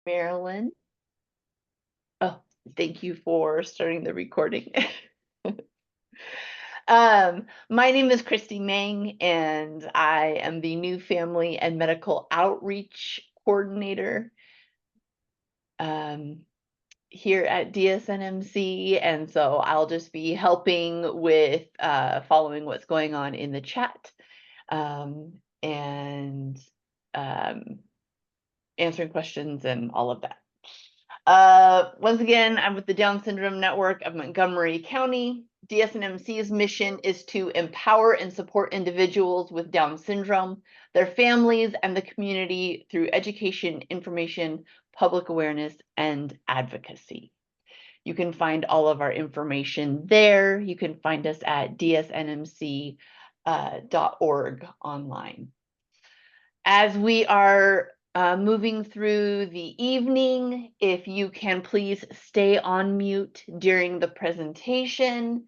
Maryland. Oh, thank you for starting the recording. My name is Christy Mang, and I am the new Family and Medical Outreach Coordinator here at DSNMC. And so I'll just be helping with following what's going on in the chat and answering questions and all of that. Once again, I'm with the Down Syndrome Network of Montgomery County. DSNMC's mission is to empower and support individuals with Down syndrome, their families, and the community through education, information, public awareness, and advocacy. You can find all of our information there. You can find us at dsnmc.org online. As we are moving through the evening, if you can please stay on mute during the presentation.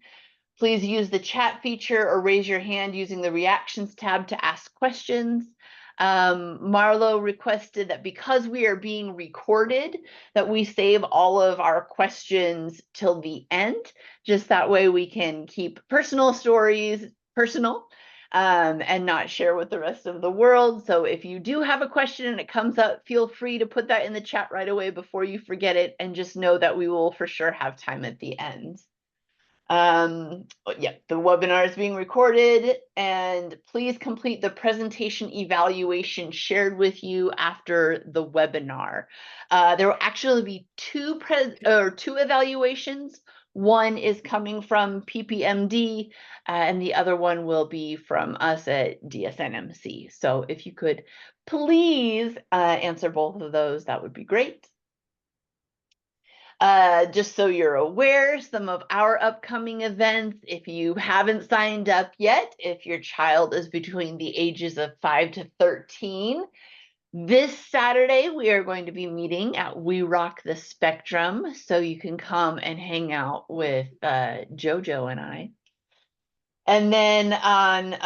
Please use the chat feature or raise your hand using the reactions tab to ask questions. Marlo requested that because we are being recorded, that we save all of our questions till the end. Just that way we can keep personal stories personal and not share with the rest of the world. So if you do have a question and it comes up, feel free to put that in the chat right away before you forget it, and just know that we will for sure have time at the end. Yeah, the webinar is being recorded, and please complete the presentation evaluation shared with you after the webinar. There will actually be two evaluations. One is coming from PPMD, and the other one will be from us at DSNMC. So if you could please answer both of those, that would be great. Just so you're aware, some of our upcoming events, if you haven't signed up yet, if your child is between the ages of 5 to 13, this Saturday we are going to be meeting at We Rock the Spectrum, so you can come and hang out with JoJo and I. And then on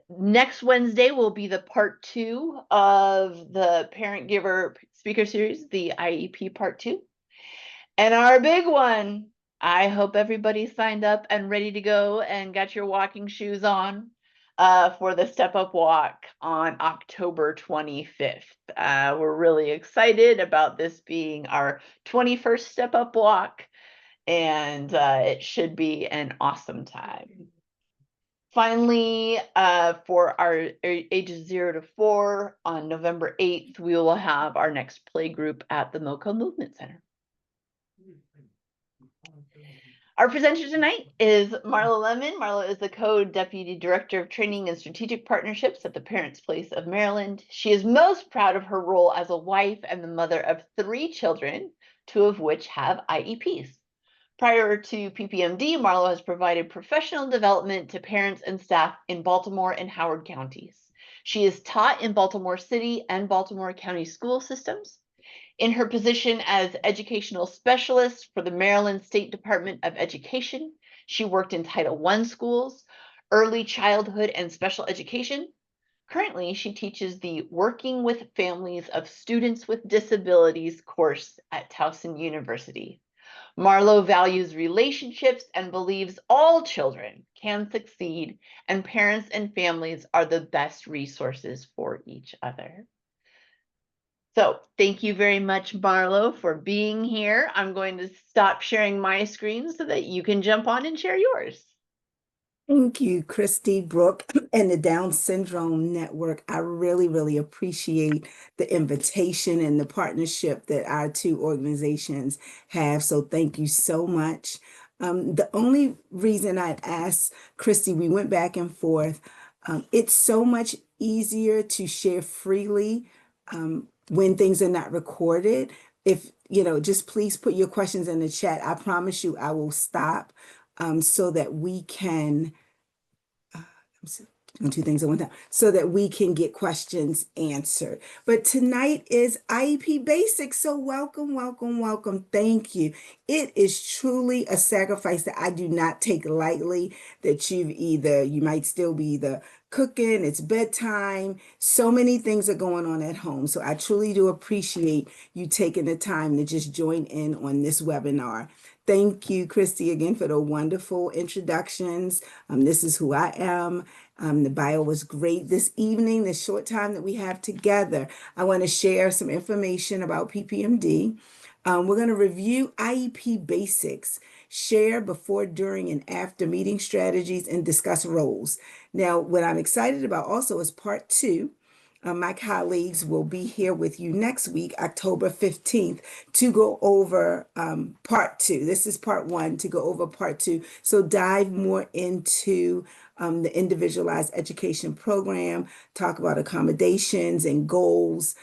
next Wednesday will be the part 2 of the Parent Giver Speaker Series, the IEP Part 2. And our big one, I hope everybody signed up and ready to go and got your walking shoes on for the Step Up Walk on October 25th. We're really excited about this being our 21st Step Up Walk, and it should be an awesome time. Finally, for our ages 0 to 4, on November 8th, we will have our next play group at the MoCo Movement Center. Our presenter tonight is Marlo Lemon. Marlo is the Co-Deputy Director of Training and Strategic Partnerships at the Parents Place of Maryland. She is most proud of her role as a wife and the mother of 3 children, 2 of which have IEPs. Prior to PPMD, Marlo has provided professional development to parents and staff in Baltimore and Howard counties. She is taught in Baltimore City and Baltimore County school systems. In her position as educational specialist for the Maryland State Department of Education, she worked in Title I schools, early childhood, and special education. Currently, she teaches the Working with Families of Students with Disabilities course at Towson University. Marlo values relationships and believes all children can succeed, and parents and families are the best resources for each other. So thank you very much, Marlo, for being here. I'm going to stop sharing my screen so that you can jump on and share yours. Thank you, Christy, Brooke, and the Down Syndrome Network. I really, really appreciate the invitation and the partnership that our 2 organizations have. So thank you so much. The only reason I'd asked Christy, we went back and forth. It's so much easier to share freely when things are not recorded. If, just please put your questions in the chat. I promise you I will stop so that we can, I'm 2 things at one time, so that we can get questions answered. But tonight is IEP Basics, so welcome, welcome, welcome. Thank you. It is truly a sacrifice that I do not take lightly, that you might still be the cooking, it's bedtime. So many things are going on at home. So I truly do appreciate you taking the time to just join in on this webinar. Thank you, Christy, again for the wonderful introductions. This is who I am. The bio was great this evening, the short time that we have together. I want to share some information about PPMD. We're going to review IEP basics, share before, during, and after meeting strategies, and discuss roles. Now, what I'm excited about also is part two. My colleagues will be here with you next week, October 15th, to go over part two. This is part one, to go over part two. So dive more into the Individualized Education Program, talk about accommodations and goals.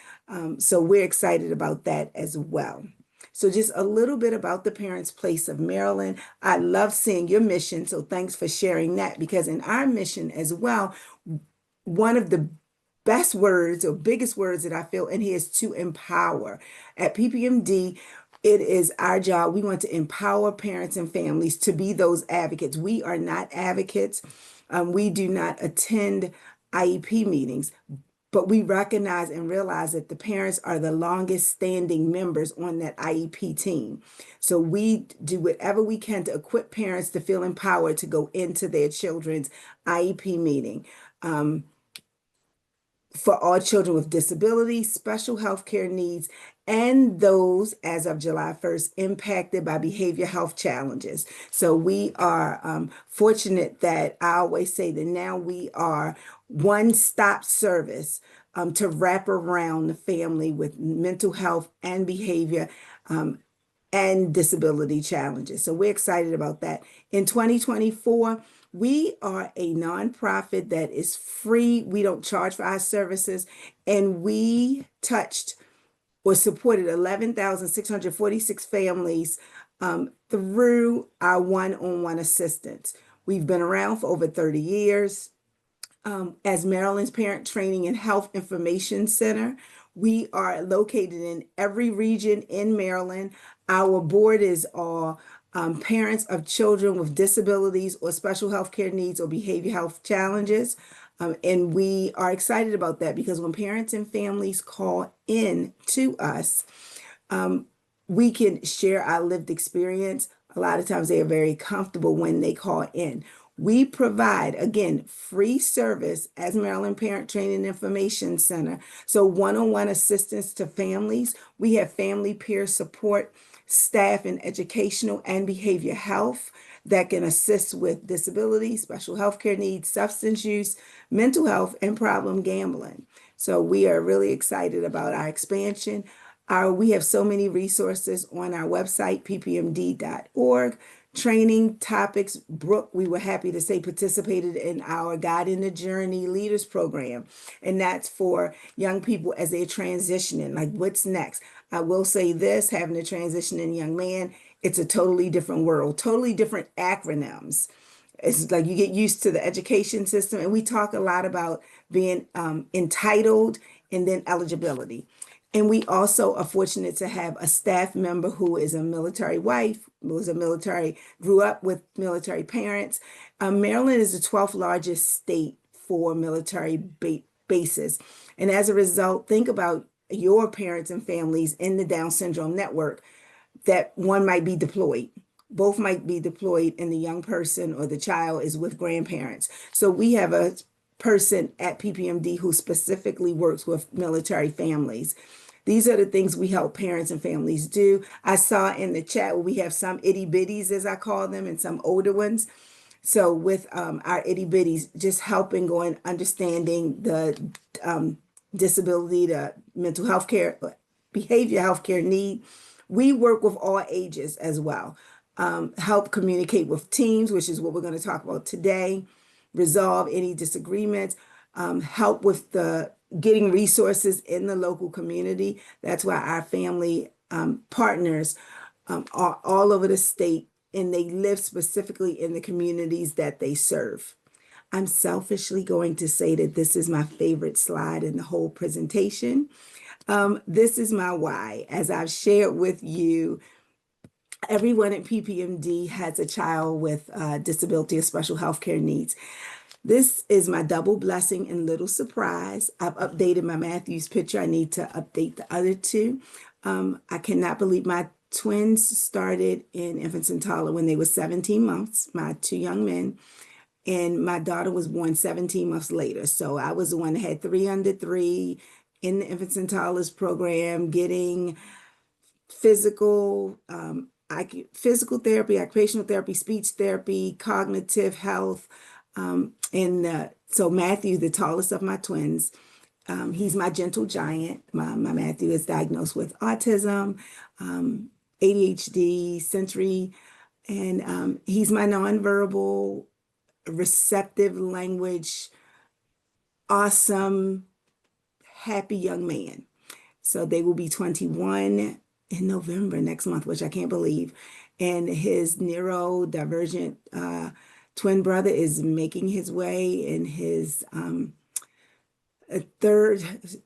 So we're excited about that as well. So just a little bit about the Parents' Place of Maryland. I love seeing your mission, so thanks for sharing that, because in our mission as well, one of the best words or biggest words that I feel in here is to empower. At PPMD, it is our job. We want to empower parents and families to be those advocates. We are not advocates. We do not attend IEP meetings, but we recognize and realize that the parents are the longest standing members on that IEP team. So we do whatever we can to equip parents to feel empowered to go into their children's IEP meeting. For all children with disabilities, special health care needs, and those, as of July 1st, impacted by behavior health challenges. So we are fortunate that I always say that now we are one-stop service to wrap around the family with mental health and behavior and disability challenges. So we're excited about that. In 2024, we are a nonprofit that is free. We don't charge for our services, and we touched or supported 11,646 families through our one-on-one assistance. We've been around for over 30 years. As Maryland's Parent Training and Health Information Center, we are located in every region in Maryland. Our board is all parents of children with disabilities or special health care needs or behavior health challenges. And we are excited about that because when parents and families call in to us, we can share our lived experience. A lot of times they are very comfortable when they call in. We provide, again, free service as Maryland Parent Training Information Center. So one-on-one assistance to families. We have family peer support, staff in educational and behavior health that can assist with disability, special health care needs, substance use, mental health, and problem gambling. So we are really excited about our expansion. We have so many resources on our website, ppmd.org. Training topics. Brooke, we were happy to say, participated in our Guide in the Journey Leaders Program. And that's for young people as they're transitioning, like what's next. I will say this, having a transitioning young man, it's a totally different world, totally different acronyms. It's like you get used to the education system, and we talk a lot about being entitled and then eligibility. And we also are fortunate to have a staff member who is a military wife, grew up with military parents. Maryland is the 12th largest state for military bases. And as a result, think about your parents and families in the Down syndrome network, that one might be deployed. Both might be deployed, and the young person or the child is with grandparents. So we have a person at PPMD who specifically works with military families. These are the things we help parents and families do. I saw in the chat where we have some itty bitties, as I call them, and some older ones. So with our itty bitties, just helping go and understanding the disability, the mental health care, behavior health care need. We work with all ages as well. Help communicate with teams, which is what we're going to talk about today. Resolve any disagreements. Help with the getting resources in the local community. That's why our family partners are all over the state, and they live specifically in the communities that they serve. I'm selfishly going to say that this is my favorite slide in the whole presentation. This is my why. As I've shared with you, everyone at PPMD has a child with disability or special health care needs. This is my double blessing and little surprise. I've updated my Matthews picture. I need to update the other two. I cannot believe my twins started in infants and toddler when they were 17 months, my two young men, and my daughter was born 17 months later. So I was the one that had 3 under 3 in the infants and toddlers program, getting physical, physical therapy, occupational therapy, speech therapy, cognitive health. So Matthew, the tallest of my twins, he's my gentle giant. My Matthew is diagnosed with autism, ADHD, sensory, and he's my nonverbal, receptive language, awesome, happy young man. So they will be 21 in November next month, which I can't believe. And his neurodivergent twin brother is making his way in his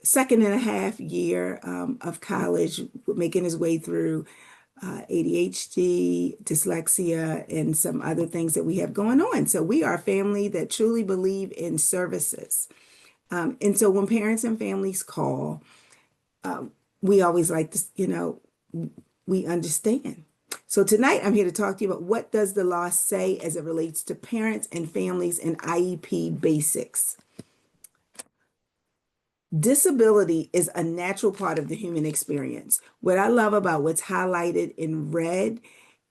second and a half year of college, making his way through ADHD, dyslexia, and some other things that we have going on. So we are a family that truly believe in services. And so when parents and families call, we always like to, we understand. So tonight I'm here to talk to you about what does the law say as it relates to parents and families and IEP basics. Disability is a natural part of the human experience. What I love about what's highlighted in red,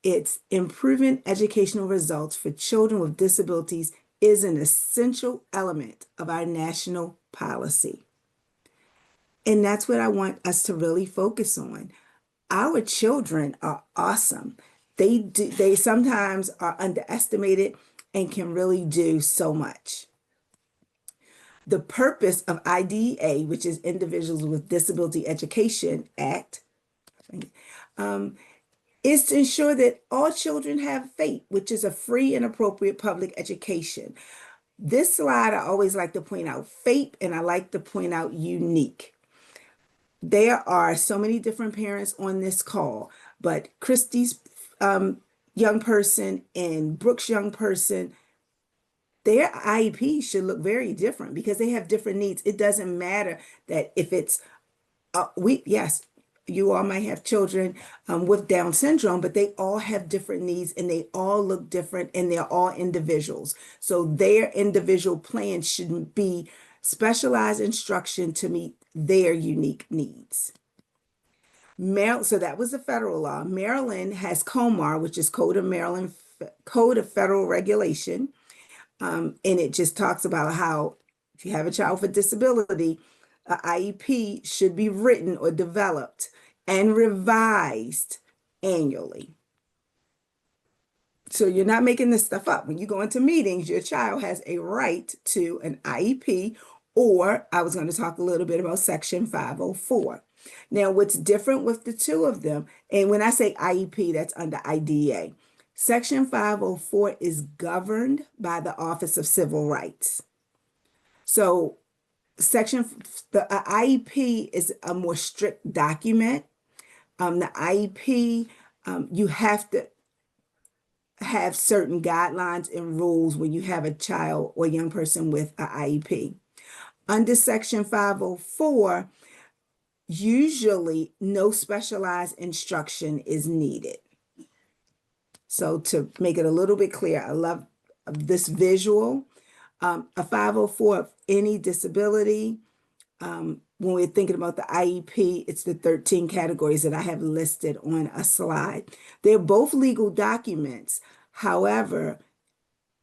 it's improving educational results for children with disabilities is an essential element of our national policy. And that's what I want us to really focus on. Our children are awesome. They sometimes are underestimated and can really do so much. The purpose of IDEA, which is Individuals with Disability Education Act, is to ensure that all children have FAPE, which is a free and appropriate public education. This slide, I always like to point out FAPE, and I like to point out unique. There are so many different parents on this call, but Christy's young person and Brooke's young person, their IEP should look very different because they have different needs. It doesn't matter that if it's, yes, you all might have children with Down syndrome, but they all have different needs and they all look different and they're all individuals. So their individual plan should be specialized instruction to meet their unique needs. So that was the federal law. Maryland has COMAR, which is Code of Federal Regulation. And it just talks about how if you have a child with disability, an IEP should be written or developed and revised annually. So you're not making this stuff up. When you go into meetings, your child has a right to an IEP, or I was going to talk a little bit about Section 504. Now, what's different with the two of them, and when I say IEP, that's under IDEA. Section 504 is governed by the Office of Civil Rights. So the IEP is a more strict document. The IEP, you have to have certain guidelines and rules when you have a child or young person with an IEP. Under Section 504, usually no specialized instruction is needed. So to make it a little bit clear, I love this visual. A 504, any disability, when we're thinking about the IEP, it's the 13 categories that I have listed on a slide. They're both legal documents. However,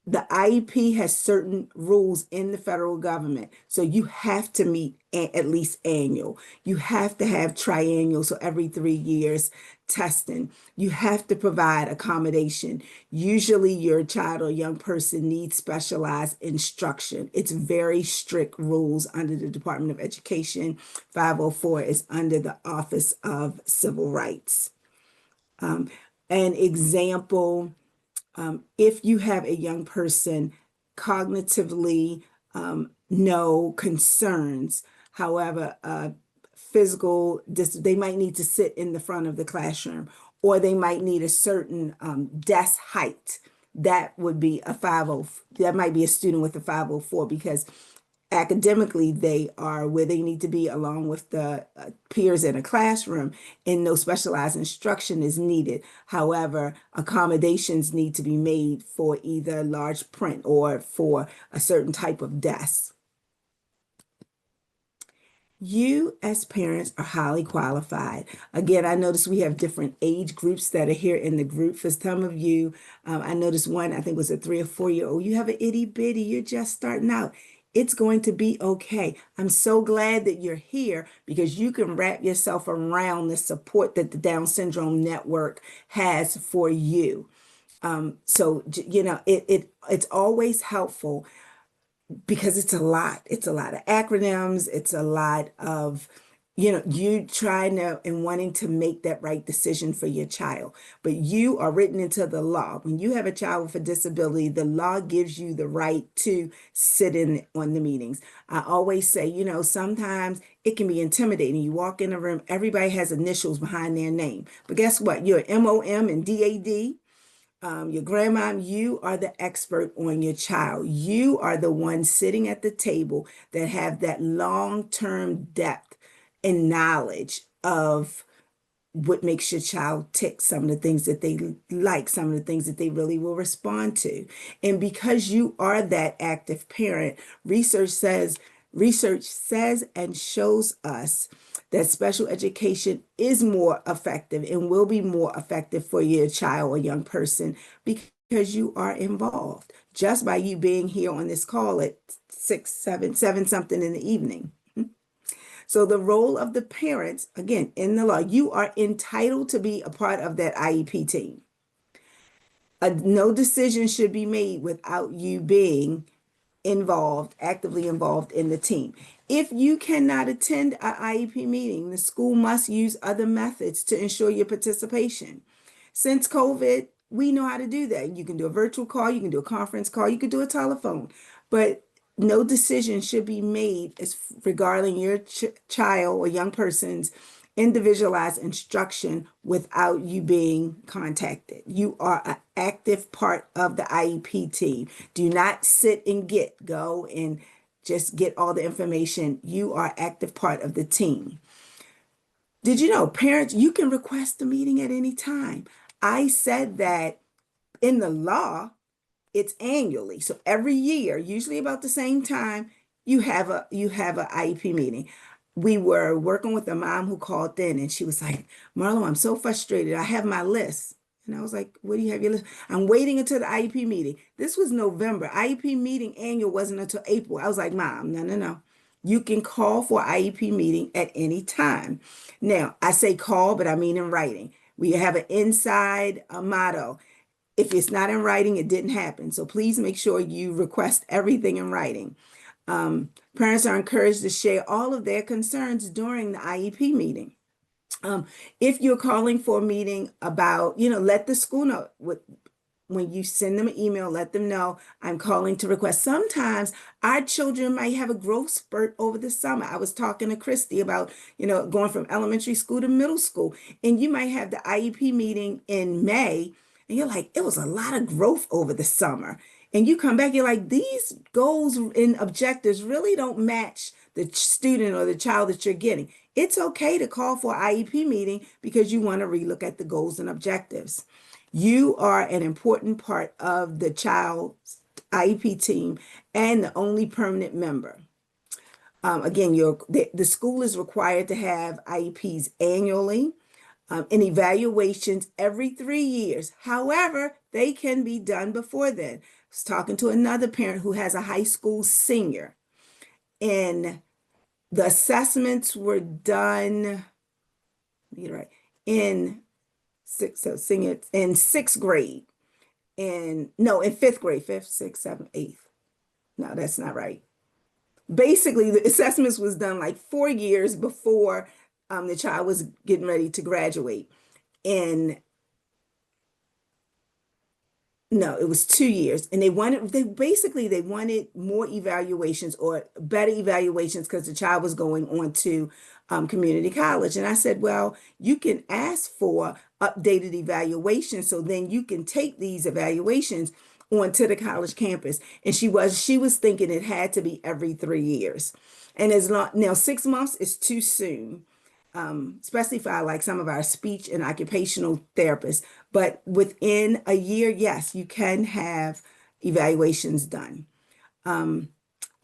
the IEP has certain rules in the federal government. So you have to meet at least annual. You have to have triennial, so every 3 years testing. You have to provide accommodation. Usually your child or young person needs specialized instruction. It's very strict rules under the Department of Education. 504 is under the Office of Civil Rights. An example, if you have a young person cognitively no concerns, however, they might need to sit in the front of the classroom, or they might need a certain desk height. that would be a 50, that might be a student with a 504 because academically they are where they need to be along with the peers in a classroom, and no specialized instruction is needed. However, accommodations need to be made for either large print or for a certain type of desk. You, as parents, are highly qualified. Again, I notice we have different age groups that are here in the group. For some of you, I noticed one, I think was a 3 or 4 year old. You have an itty bitty, you're just starting out. It's going to be okay. I'm so glad that you're here because you can wrap yourself around the support that the Down Syndrome Network has for you. It's always helpful because it's a lot. It's a lot of acronyms. It's a lot of, you trying to and wanting to make that right decision for your child. But you are written into the law. When you have a child with a disability, the law gives you the right to sit in on the meetings. I always say, sometimes it can be intimidating. You walk in a room, everybody has initials behind their name. But guess what? You're MOM and DAD. Your grandma, you are the expert on your child. You are the one sitting at the table that have that long-term depth and knowledge of what makes your child tick, some of the things that they like, some of the things that they really will respond to. And because you are that active parent, research says and shows us that special education is more effective and will be more effective for your child or young person because you are involved just by you being here on this call at 7 something in the evening. So the role of the parents, again, in the law, you are entitled to be a part of that IEP team. No decision should be made without you being actively involved in the team. If you cannot attend an IEP meeting, the school must use other methods to ensure your participation. Since COVID, we know how to do that. You can do a virtual call, you can do a conference call, you can do a telephone, but no decision should be made regarding your child or young person's individualized instruction without you being contacted. You are an active part of the IEP team. Do not sit and go and just get all the information. You are active part of the team. Did you know, parents, you can request a meeting at any time? I said that in the law, it's annually. So every year, usually about the same time, you have a IEP meeting. We were working with a mom who called in and she was like, Marlo, I'm so frustrated. I have my list. And I was like, what do you have your list? I'm waiting until the IEP meeting. This was November. IEP meeting annual wasn't until April. I was like, Mom, no, no, no. You can call for IEP meeting at any time. Now, I say call, but I mean in writing. We have an inside motto. If it's not in writing, it didn't happen. So please make sure you request everything in writing. Parents are encouraged to share all of their concerns during the IEP meeting. If you're calling for a meeting about, let the school know when you send them an email, let them know I'm calling to request. Sometimes our children might have a growth spurt over the summer. I was talking to Christy about, going from elementary school to middle school, and you might have the IEP meeting in May, and you're like, it was a lot of growth over the summer. And you come back, you're like, these goals and objectives really don't match the student or the child that you're getting. It's okay to call for an IEP meeting because you want to relook at the goals and objectives. You are an important part of the child's IEP team and the only permanent member. Again, the school is required to have IEPs annually and evaluations every 3 years. However, they can be done before then. I was talking to another parent who has a high school senior, and the assessments were done, right, in sixth grade, and no, in fifth grade, fifth, sixth, seventh, eighth. No, that's not right. Basically, the assessments was done like 4 years before the child was getting ready to graduate. And no, it was 2 years. And they wanted more evaluations or better evaluations because the child was going on to community college. And I said, well, you can ask for updated evaluations, so then you can take these evaluations onto the college campus. And she was thinking it had to be every 3 years. And as long now, 6 months is too soon, especially for like some of our speech and occupational therapists. But within a year, yes, you can have evaluations done.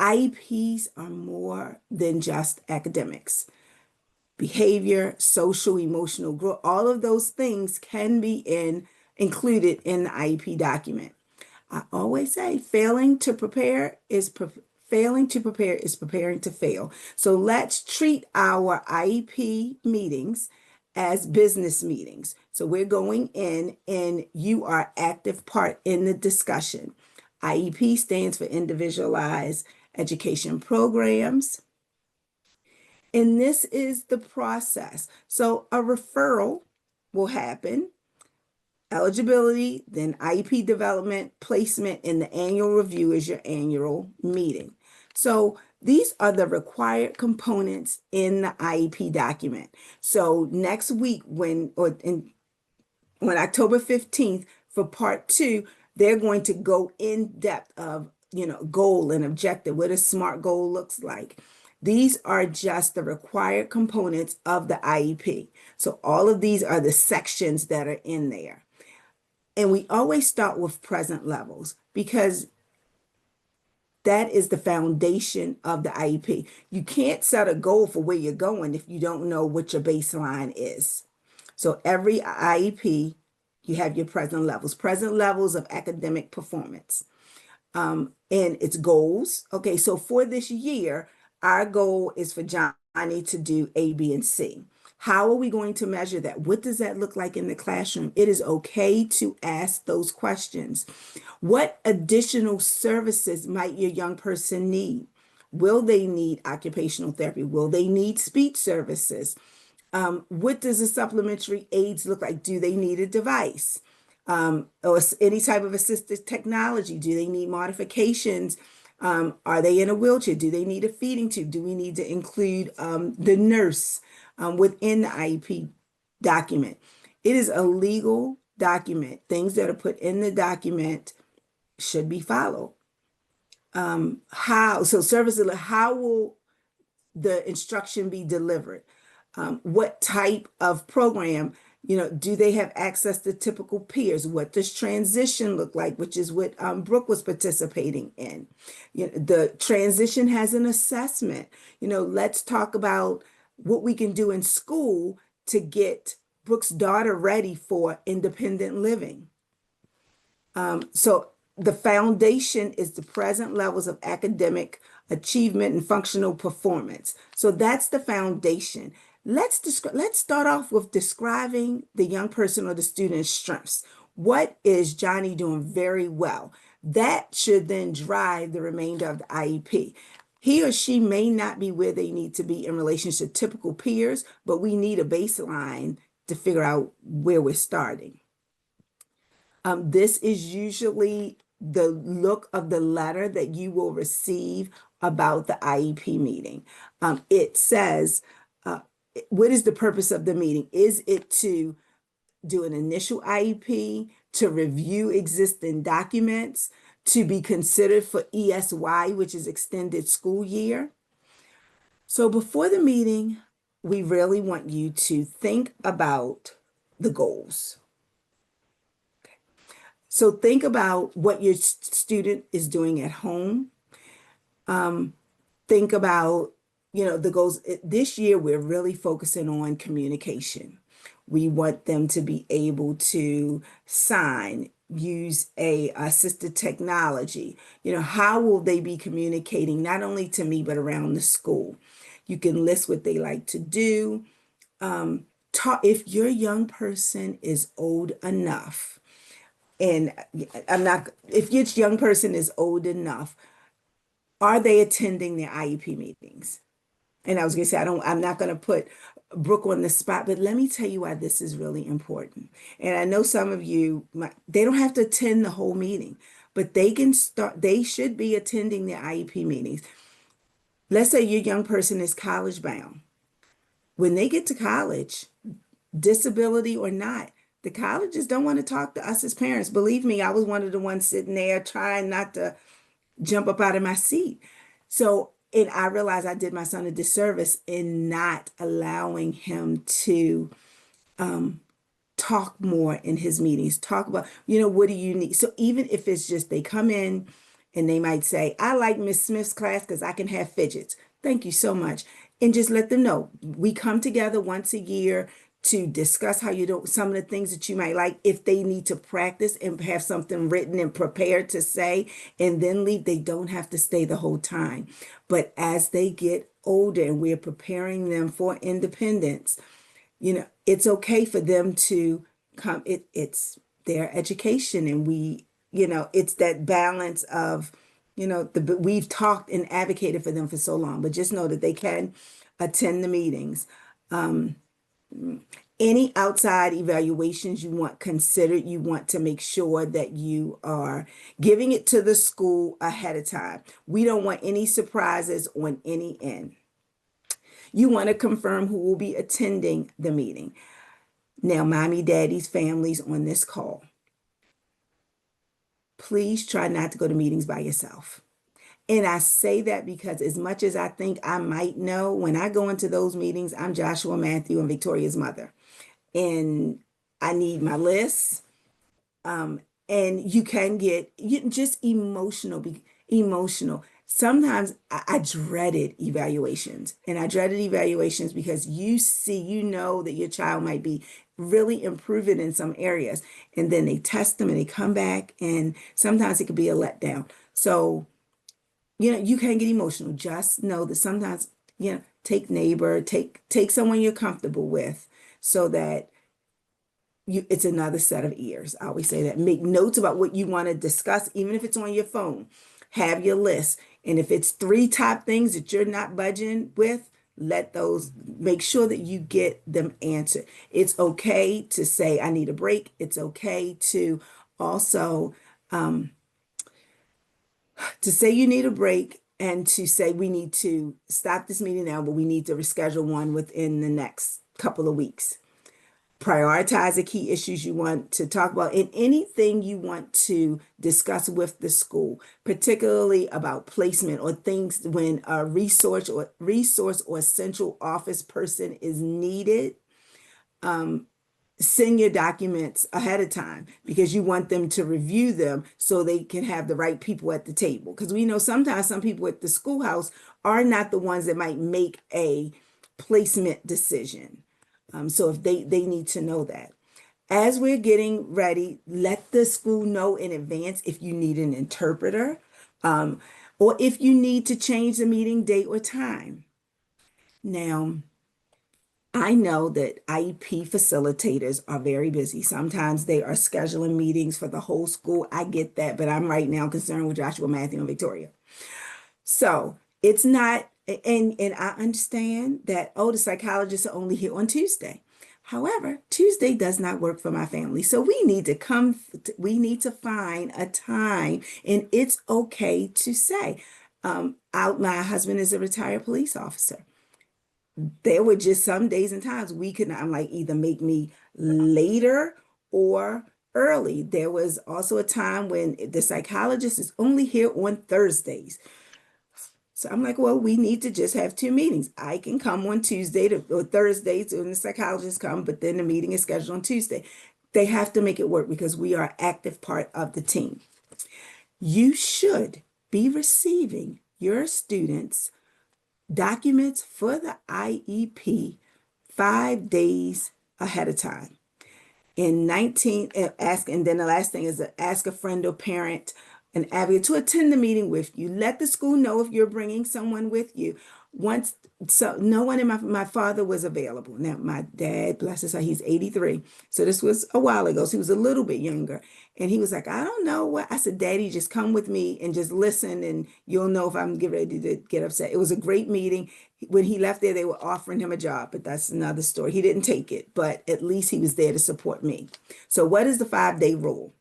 IEPs are more than just academics. Behavior, social, emotional growth, all of those things can be included in the IEP document. I always say failing to prepare is preparing to fail. So let's treat our IEP meetings as business meetings. So we're going in and you are active part in the discussion. IEP stands for Individualized Education Programs. And this is the process. So a referral will happen, eligibility, then IEP development, placement, and the annual review is your annual meeting. So these are the required components in the IEP document. So next week, when October 15th for part 2, they're going to go in depth of, goal and objective, what a SMART goal looks like. These are just the required components of the IEP. So all of these are the sections that are in there. And we always start with present levels because that is the foundation of the IEP. You can't set a goal for where you're going if you don't know what your baseline is. So every IEP, you have your present levels of academic performance, and its goals. Okay, so for this year, our goal is for Johnny to do A, B, and C. How are we going to measure that? What does that look like in the classroom? It is okay to ask those questions. What additional services might your young person need? Will they need occupational therapy? Will they need speech services? What does a supplementary aids look like? Do they need a device? Or any type of assistive technology? Do they need modifications? Are they in a wheelchair? Do they need a feeding tube? Do we need to include the nurse within the IEP document? It is a legal document. Things that are put in the document should be followed. How will the instruction be delivered? What type of program, do they have access to typical peers? What does transition look like, which is what Brooke was participating in? The transition has an assessment. Let's talk about what we can do in school to get Brooke's daughter ready for independent living. So the foundation is the present levels of academic achievement and functional performance. So that's the foundation. Let's start off with describing the young person or the student's strengths. What is Johnny doing very well? That should then drive the remainder of the IEP. He or she may not be where they need to be in relation to typical peers, but we need a baseline to figure out where we're starting. This is usually the look of the letter that you will receive about the IEP meeting. It says, what is the purpose of the meeting? Is it to do an initial IEP, to review existing documents, to be considered for ESY, which is extended school year? So before the meeting, we really want you to think about the goals. So think about what your student is doing at home. Think about, the goals. This year, we're really focusing on communication. We want them to be able to sign, use a assisted technology. How will they be communicating not only to me, but around the school? You can list what they like to do. If your young person is old enough, and if your young person is old enough, are they attending their IEP meetings? And I was going to say, I'm not going to put Brooke on the spot, but let me tell you why this is really important. And I know some of you, they don't have to attend the whole meeting, but they should be attending their IEP meetings. Let's say your young person is college bound. When they get to college, disability or not, the colleges don't want to talk to us as parents. Believe me, I was one of the ones sitting there trying not to jump up out of my seat. So, and I realized I did my son a disservice in not allowing him to talk more in his meetings, talk about, what do you need? So even if it's just they come in and they might say, I like Miss Smith's class because I can have fidgets. Thank you so much. And just let them know we come together once a year to discuss how you do some of the things that you might like. If they need to practice and have something written and prepared to say and then leave, they don't have to stay the whole time. But as they get older and we're preparing them for independence, it's okay for them to come. It's their education, and it's that balance of, we've talked and advocated for them for so long, but just know that they can attend the meetings. Any outside evaluations you want considered, you want to make sure that you are giving it to the school ahead of time. We don't want any surprises on any end. You want to confirm who will be attending the meeting. Now, mommy, daddies, families on this call, please try not to go to meetings by yourself. And I say that because as much as I think I might know, when I go into those meetings, I'm Joshua, Matthew, and Victoria's mother. And I need my list. And you can get just emotional. Sometimes I dreaded evaluations, and I dreaded evaluations because you know that your child might be really improving in some areas, and then they test them and they come back, and sometimes it could be a letdown. So, you can get emotional. Just know that sometimes, take neighbor, take someone you're comfortable with, so that it's another set of ears. I always say that. Make notes about what you want to discuss, even if it's on your phone. Have your list. And if it's 3 top things that you're not budging with, make sure that you get them answered. It's okay to say, I need a break. It's okay to also to say you need a break, and to say we need to stop this meeting now, but we need to reschedule one within the next couple of weeks. Prioritize the key issues you want to talk about, and anything you want to discuss with the school, particularly about placement or things when a resource or central office person is needed. Send your documents ahead of time, because you want them to review them so they can have the right people at the table. Because we know sometimes some people at the schoolhouse are not the ones that might make a placement decision. So if they need to know that. As we're getting ready, let the school know in advance if you need an interpreter, or if you need to change the meeting date or time. Now, I know that IEP facilitators are very busy. Sometimes they are scheduling meetings for the whole school. I get that, but I'm right now concerned with Joshua, Matthew, and Victoria. So it's not, and I understand that, the psychologists are only here on Tuesday. However, Tuesday does not work for my family. So we need to find a time, and it's okay to say, my husband is a retired police officer. There were just some days and times we could not, I'm like, either make me later or early. There was also a time when the psychologist is only here on Thursdays. So I'm like, well, we need to just have 2 meetings. I can come on Tuesday or Thursdays when the psychologists come, but then the meeting is scheduled on Tuesday. They have to make it work because we are an active part of the team. You should be receiving your students' documents for the IEP 5 days ahead of time. And then the last thing is to ask a friend or parent, an advocate, to attend the meeting with you. Let the school know if you're bringing someone with you. So no one in my father was available. Now, my dad, bless his heart, he's 83. So this was a while ago. So he was a little bit younger. And he was like, I don't know what. I said, Daddy, just come with me and just listen, and you'll know if I'm getting ready to get upset. It was a great meeting. When he left there, they were offering him a job, but that's another story. He didn't take it, but at least he was there to support me. So what is the 5-day rule?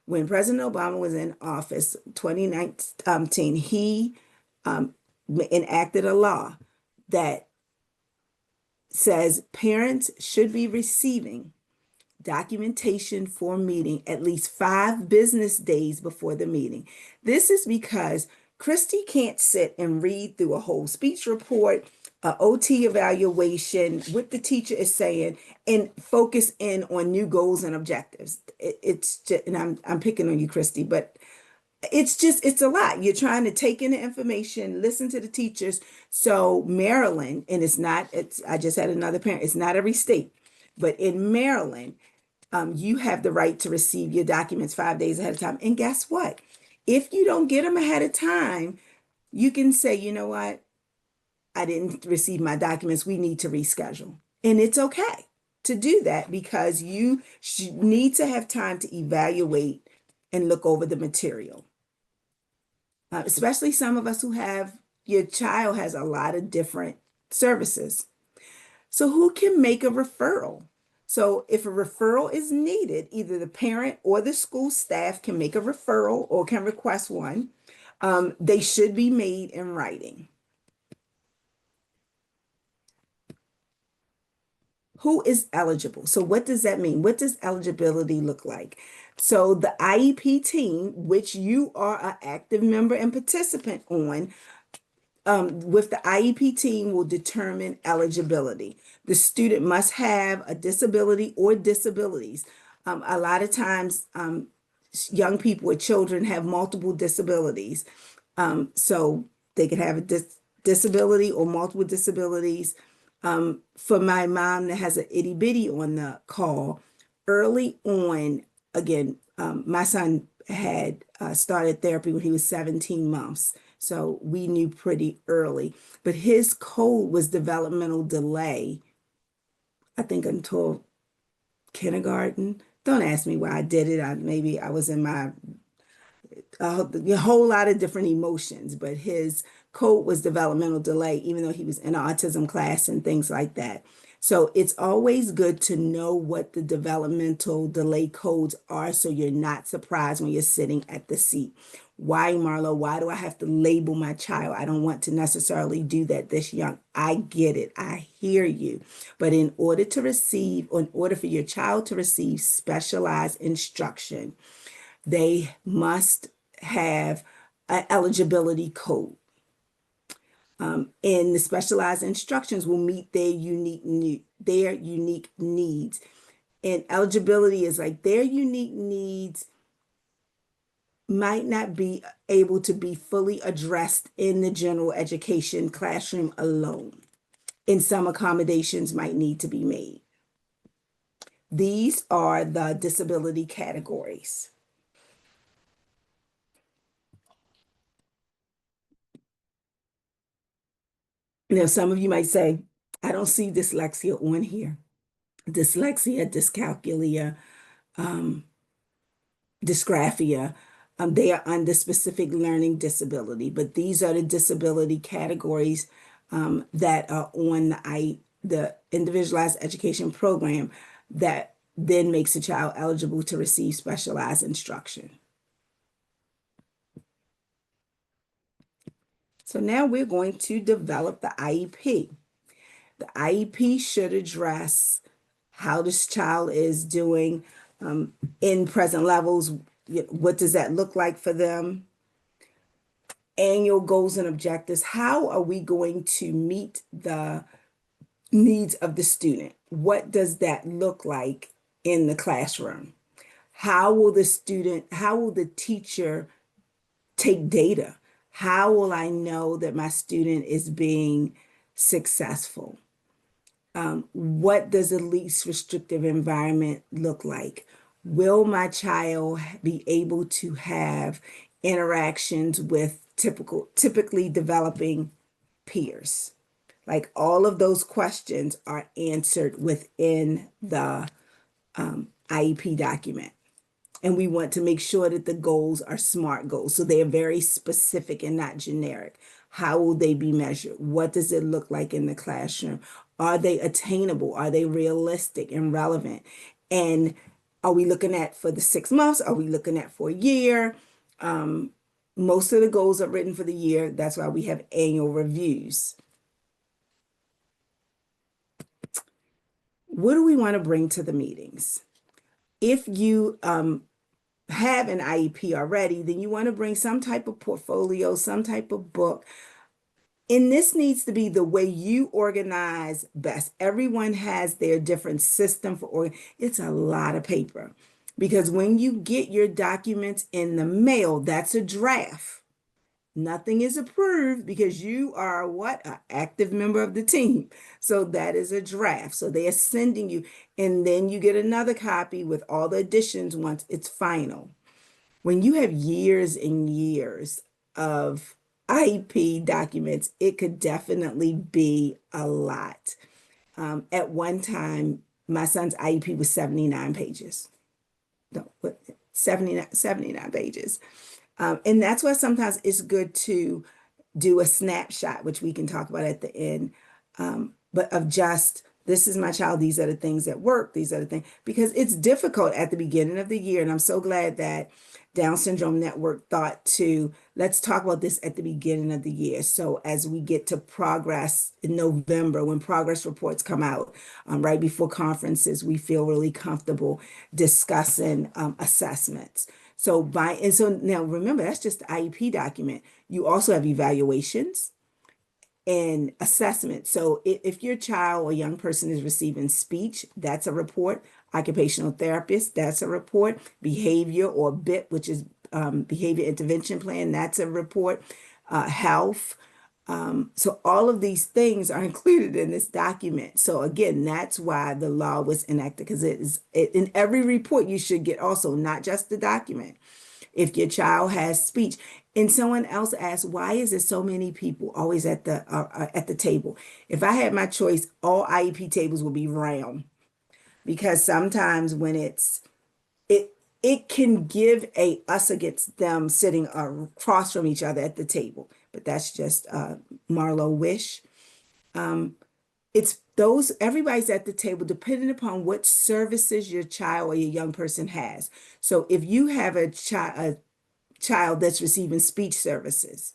When President Obama was in office, 2019, he enacted a law that says parents should be receiving documentation for meeting at least 5 business days before the meeting. This is because Christy can't sit and read through a whole speech report, a OT evaluation, what the teacher is saying, and focus in on new goals and objectives. It's just, and I'm picking on you, Christy, but it's a lot. You're trying to take in the information, listen to the teachers. So Maryland, and it's I just had another parent, it's not every state, but in Maryland, you have the right to receive your documents 5 days ahead of time. And guess what? If you don't get them ahead of time, you can say, you know what? I didn't receive my documents. We need to reschedule. And it's okay to do that because you need to have time to evaluate and look over the material. Especially some of us who have, your child has a lot of different services. So who can make a referral? So if a referral is needed, either the parent or the school staff can make a referral or can request one. They should be made in writing. Who is eligible? So what does that mean? What does eligibility look like? So the IEP team, which you are an active member and participant on, with the IEP team will determine eligibility. The student must have a disability or disabilities. A lot of times, young people or children have multiple disabilities. So they could have a disability or multiple disabilities. For my mom that has an itty bitty on the call, early on, again, my son had started therapy when he was 17 months. So we knew pretty early, but his code was developmental delay, I think until kindergarten. Don't ask me why I did it. Maybe I was in my a whole lot of different emotions, but his code was developmental delay, even though he was in an autism class and things like that. So it's always good to know what the developmental delay codes are so you're not surprised when you're sitting at the seat. Why, Marlo? Why do I have to label my child? I don't want to necessarily do that this young. I get it. I hear you. But in order for your child to receive specialized instruction, they must have an eligibility code. And the specialized instructions will meet their unique needs. And eligibility is like their unique needs might not be able to be fully addressed in the general education classroom alone. And some accommodations might need to be made. These are the disability categories. Now, some of you might say, I don't see dyslexia on here. Dyslexia, dyscalculia, dysgraphia, they are under specific learning disability, but these are the disability categories that are on the Individualized Education Program that then makes a child eligible to receive specialized instruction. So now we're going to develop the IEP. The IEP should address how this child is doing in present levels. What does that look like for them? Annual goals and objectives. How are we going to meet the needs of the student? What does that look like in the classroom? How will the teacher take data? How will I know that my student is being successful? What does the least restrictive environment look like? Will my child be able to have interactions with typically developing peers? Like all of those questions are answered within the IEP document. And we want to make sure that the goals are SMART goals. So they are very specific and not generic. How will they be measured? What does it look like in the classroom? Are they attainable? Are they realistic and relevant? And are we looking at for the 6 months? Are we looking at for a year? Most of the goals are written for the year. That's why we have annual reviews. what do we want to bring to the meetings? If you have an IEP already, then you want to bring some type of portfolio, some type of book. And this needs to be the way you organize best. Everyone has their different system for it's a lot of paper because when you get your documents in the mail, that's a draft. Nothing is approved because you are what? An active member of the team. So that is a draft. So they are sending you, and then you get another copy with all the additions once it's final. When you have years and years of IEP documents, it could definitely be a lot. At one time, my son's IEP was 79 pages. No, 79 pages. And that's why sometimes it's good to do a snapshot, which we can talk about at the end, but of just this is my child, these are the things that work, these are the things, because it's difficult at the beginning of the year. And I'm so glad that Down Syndrome Network thought to let's talk about this at the beginning of the year. So as we get to progress in November, when progress reports come out right before conferences, we feel really comfortable discussing assessments. And so now remember, that's just the IEP document. You also have evaluations and assessment. So if your child or young person is receiving speech, that's a report. Occupational therapist, that's a report. Behavior or BIP, which is behavior intervention plan, that's a report. Health. So all of these things are included in this document. So again, that's why the law was enacted, because in every report you should get also not just the document. If your child has speech, and someone else asks, why is there so many people always at the table? If I had my choice, all IEP tables would be round, because sometimes when it can give a us against them sitting across from each other at the table. But that's just Marlo wish. It's those everybody's at the table depending upon what services your child or your young person has. So if you have a child that's receiving speech services,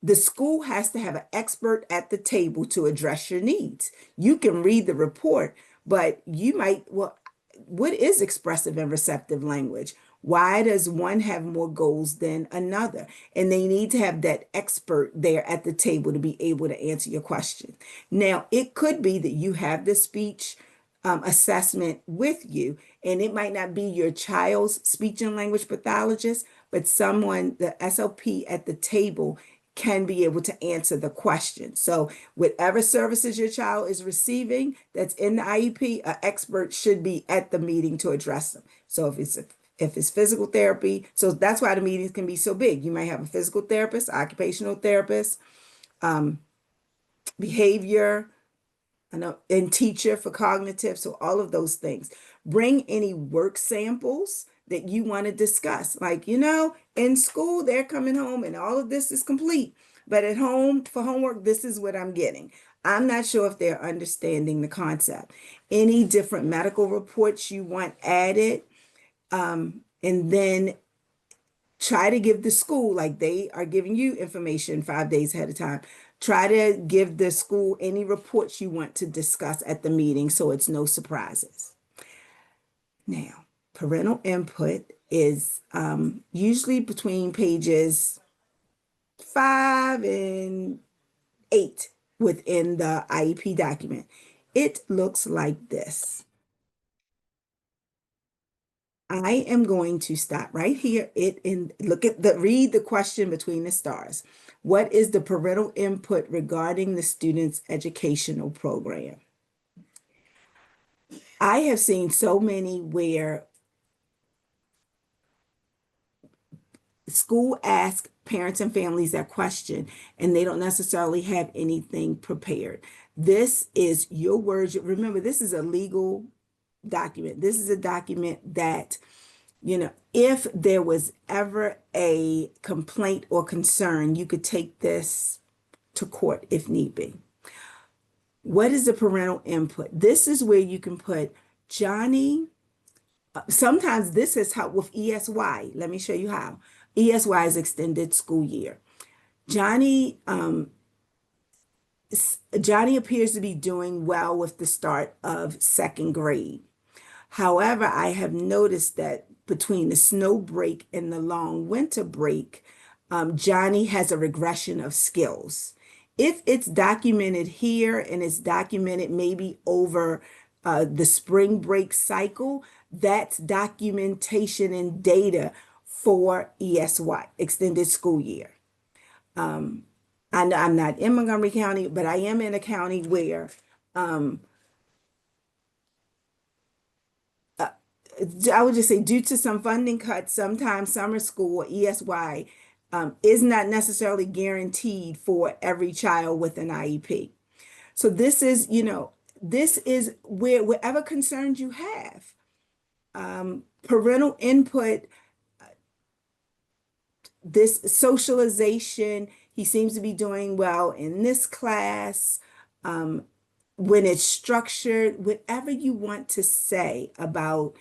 the school has to have an expert at the table to address your needs. You can read the report, but you might, well, what is expressive and receptive language? Why does one have more goals than another? And they need to have that expert there at the table to be able to answer your question. Now, it could be that you have the speech assessment with you, and it might not be your child's speech and language pathologist, but someone, the SLP at the table, can be able to answer the question. So whatever services your child is receiving that's in the IEP, an expert should be at the meeting to address them. So if it's physical therapy, so that's why the meetings can be so big. You might have a physical therapist, occupational therapist, behavior, and teacher for cognitive. So all of those things. Bring any work samples that you want to discuss. Like, in school, they're coming home and all of this is complete. But at home for homework, this is what I'm getting. I'm not sure if they're understanding the concept. Any different medical reports you want added, and then try to give the school, like they are giving you information 5 days ahead of time. Try to give the school any reports you want to discuss at the meeting so it's no surprises. Now, parental input is usually between pages 5 and 8 within the IEP document. It looks like this. I am going to stop right here and read the question between the stars. What is the parental input regarding the student's educational program? I have seen so many where school asks parents and families that question and they don't necessarily have anything prepared. This is your words. Remember, this is a legal document. This is a document that if there was ever a complaint or concern, you could take this to court if need be. What is the parental input? This is where you can put Johnny. Sometimes this has helped with ESY. Let me show you how. ESY is extended school year. Johnny Johnny appears to be doing well with the start of second grade. However, I have noticed that between the snow break and the long winter break, Johnny has a regression of skills. If it's documented here and it's documented maybe over the spring break cycle, that's documentation and data for ESY, extended school year. Um, I'm not in Montgomery County, but I am in a county where um, uh, I would just say, due to some funding cuts, sometimes summer school or ESY is not necessarily guaranteed for every child with an IEP. So this is, this is wherever concerns you have, parental input, this socialization, he seems to be doing well in this class. Um, when it's structured, whatever you want to say about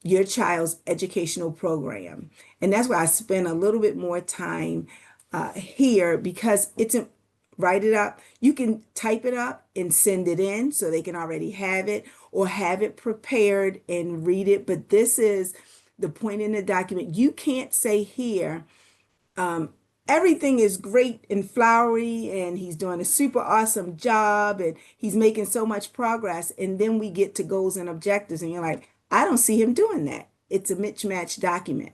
your child's educational program. And that's why I spend a little bit more time here, because write it up. You can type it up and send it in so they can already have it, or have it prepared and read it. But this is the point in the document. You can't say here, um, everything is great and flowery and he's doing a super awesome job and he's making so much progress. And then we get to goals and objectives and you're like, I don't see him doing that. It's a mismatched document.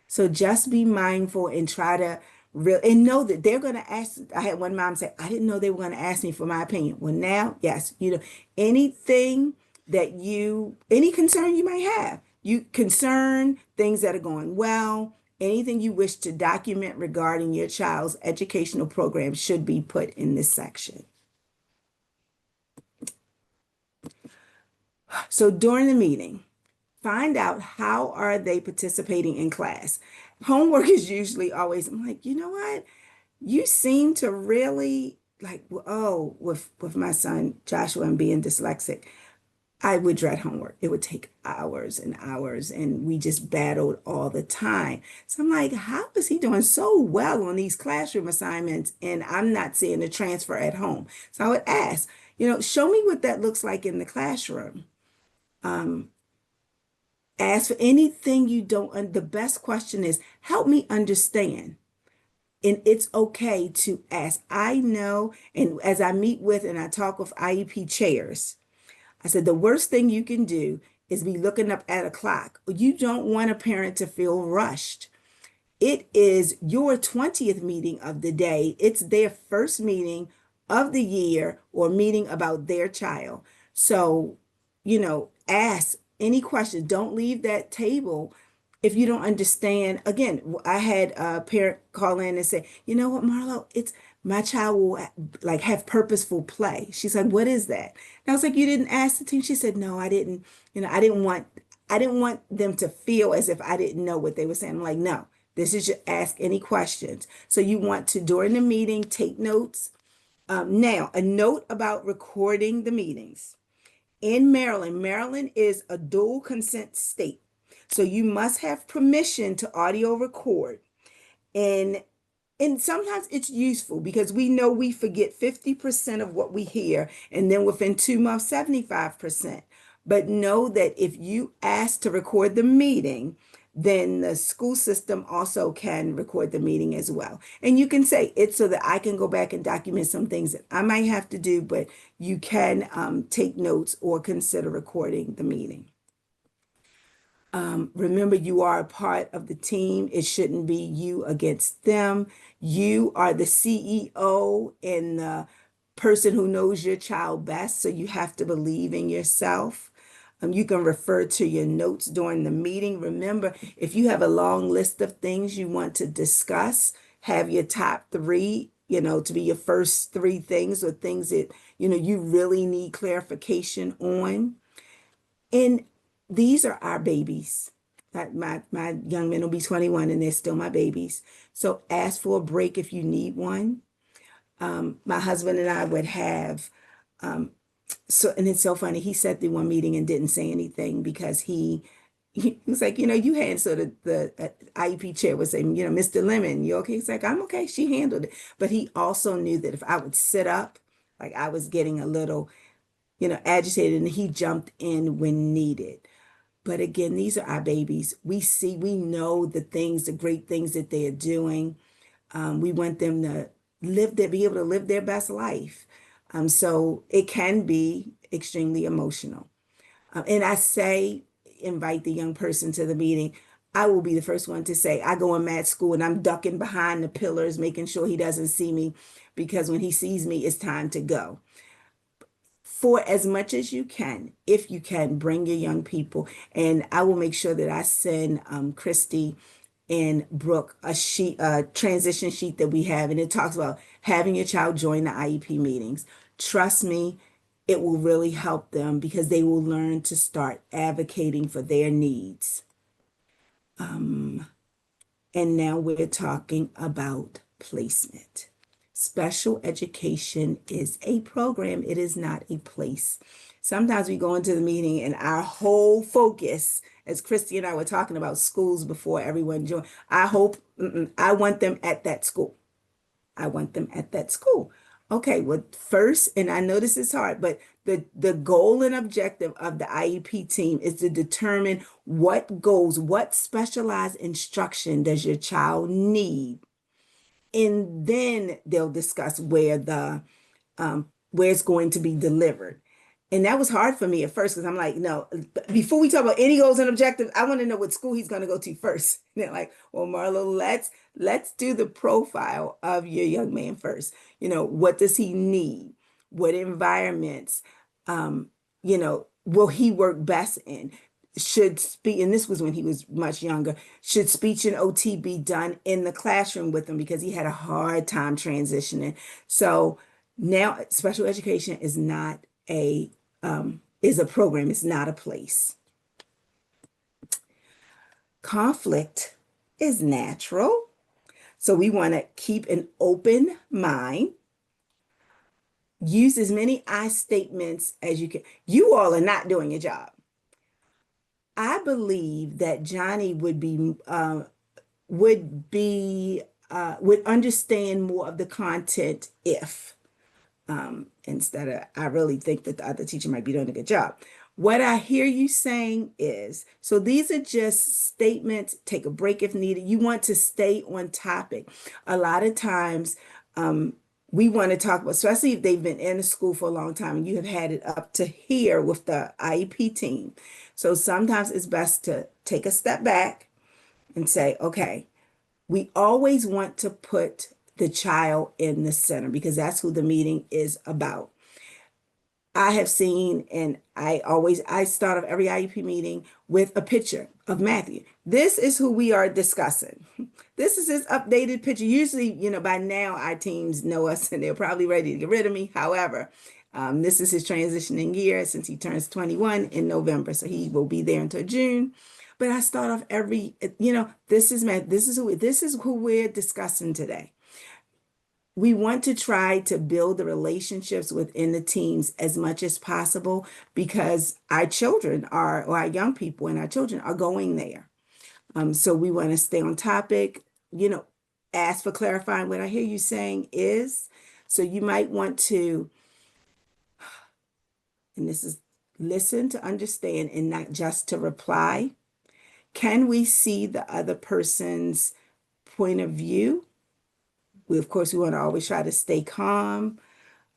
So just be mindful and try to and know that they're going to ask. I had one mom say, I didn't know they were going to ask me for my opinion. Well, now, yes, anything any concern you might have, things that are going well, anything you wish to document regarding your child's educational program should be put in this section. So during the meeting, find out how are they participating in class. Homework is usually always, I'm like, you know what? You seem to really like, oh, with my son Joshua and being dyslexic, I would dread homework. It would take hours and hours, and we just battled all the time. So I'm like, how is he doing so well on these classroom assignments? And I'm not seeing the transfer at home. So I would ask, show me what that looks like in the classroom. Ask for anything you don't. The best question is, help me understand. And it's okay to ask. I know, and as I meet with and I talk with IEP chairs, I said, the worst thing you can do is be looking up at a clock. You don't want a parent to feel rushed. It is your 20th meeting of the day. It's their first meeting of the year or meeting about their child. So, ask any question. Don't leave that table if you don't understand. Again, I had a parent call in and say, you know what, Marlo, it's my child will like have purposeful play. She's like, what is that? And I was like, you didn't ask the team. She said, no, I didn't. I didn't want them to feel as if I didn't know what they were saying. I'm like, no, this is your ask any questions. So you want to, during the meeting, take notes. Now, a note about recording the meetings. In Maryland, Maryland is a dual consent state. So you must have permission to audio record. And sometimes it's useful because we know we forget 50% of what we hear, and then within 2 months, 75%. But know that if you ask to record the meeting, then the school system also can record the meeting as well. And you can say it's so that I can go back and document some things that I might have to do, but you can take notes or consider recording the meeting. Remember, you are a part of the team. It shouldn't be you against them. You are the CEO and the person who knows your child best, so you have to believe in yourself. You can refer to your notes during the meeting. Remember, if you have a long list of things you want to discuss, have your top three, to be your first three things or things that, you really need clarification on. And these are our babies. My young men will be 21 and they're still my babies. So ask for a break if you need one. My husband and I would have, and it's so funny. He sat through one meeting and didn't say anything because he was like, you had, so the IEP chair was saying, Mr. Lemon, you okay? He's like, I'm okay. She handled it. But he also knew that if I would sit up Like I was getting a little, agitated, and he jumped in when needed. But again, these are our babies. We know the things, the great things that they are doing. We want them to be able to live their best life. So it can be extremely emotional. And I say, invite the young person to the meeting. I will be the first one to say, I go in med school and I'm ducking behind the pillars, making sure he doesn't see me, because when he sees me, it's time to go. For as much as you can, if you can, bring your young people. And I will make sure that I send Christy and Brooke a transition sheet that we have, and it talks about having your child join the IEP meetings. Trust me, it will really help them because they will learn to start advocating for their needs. And now we're talking about placement. Special education is a program, it is not a place. Sometimes we go into the meeting and our whole focus, as Christy and I were talking about schools before everyone joined, I want them at that school. I want them at that school. Okay, well, first, and I know this is hard, but the goal and objective of the IEP team is to determine what specialized instruction does your child need, and then they'll discuss where it's going to be delivered. And that was hard for me at first because I'm like, no, before we talk about any goals and objectives, I want to know what school he's going to go to first. And they're like, well, Marlo, let's do the profile of your young man first. What does he need? What environments, will he work best in? Should speak, and this was when he was much younger, should speech and OT be done in the classroom with him because he had a hard time transitioning. So now special education is a program, it's not a place. Conflict is natural. So we want to keep an open mind. Use as many I statements as you can. You all are not doing your job. I believe that Johnny would understand more of the content if instead of, I really think that the other teacher might be doing a good job. What I hear you saying is, so these are just statements, take a break if needed. You want to stay on topic. A lot of times, we want to talk about, especially if they've been in a school for a long time and you have had it up to here with the IEP team. So sometimes it's best to take a step back and say, okay, we always want to put the child in the center because that's who the meeting is about. I have seen, and I start off every IEP meeting with a picture of Matthew. This is who we are discussing. This is his updated picture. Usually, by now our teams know us and they're probably ready to get rid of me. However, this is his transitioning year since he turns 21 in November. So he will be there until June. But I start off this is Matt. This is who we're discussing today. We want to try to build the relationships within the teams as much as possible because our young people and our children are going there. So we want to stay on topic, ask for clarifying what I hear you saying is. So you might want to, and this is listen to understand and not just to reply. Can we see the other person's point of view? Of course, we want to always try to stay calm.